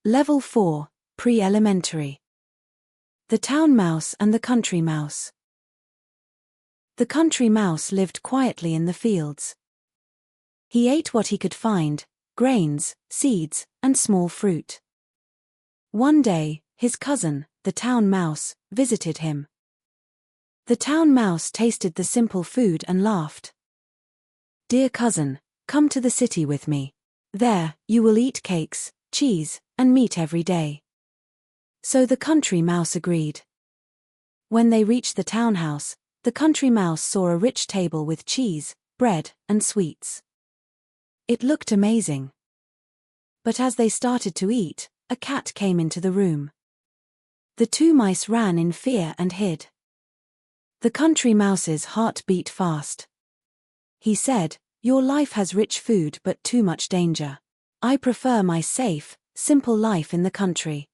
Level 4, Pre-Elementary. The Town Mouse and the Country Mouse. The country mouse lived quietly in the fields. He ate what he could find: grains, seeds, and small fruit. One day, his cousin, the town mouse, visited him. The town mouse tasted the simple food and laughed. "Dear cousin, come to the city with me. There, you will eat cakes, cheese, and meat every day." So the country mouse agreed. When they reached the townhouse, the country mouse saw a rich table with cheese, bread, and sweets. It looked amazing. But as they started to eat, a cat came into the room. The two mice ran in fear and hid. The country mouse's heart beat fast. He said, "Your life has rich food but too much danger. I prefer my safe, simple life in the country."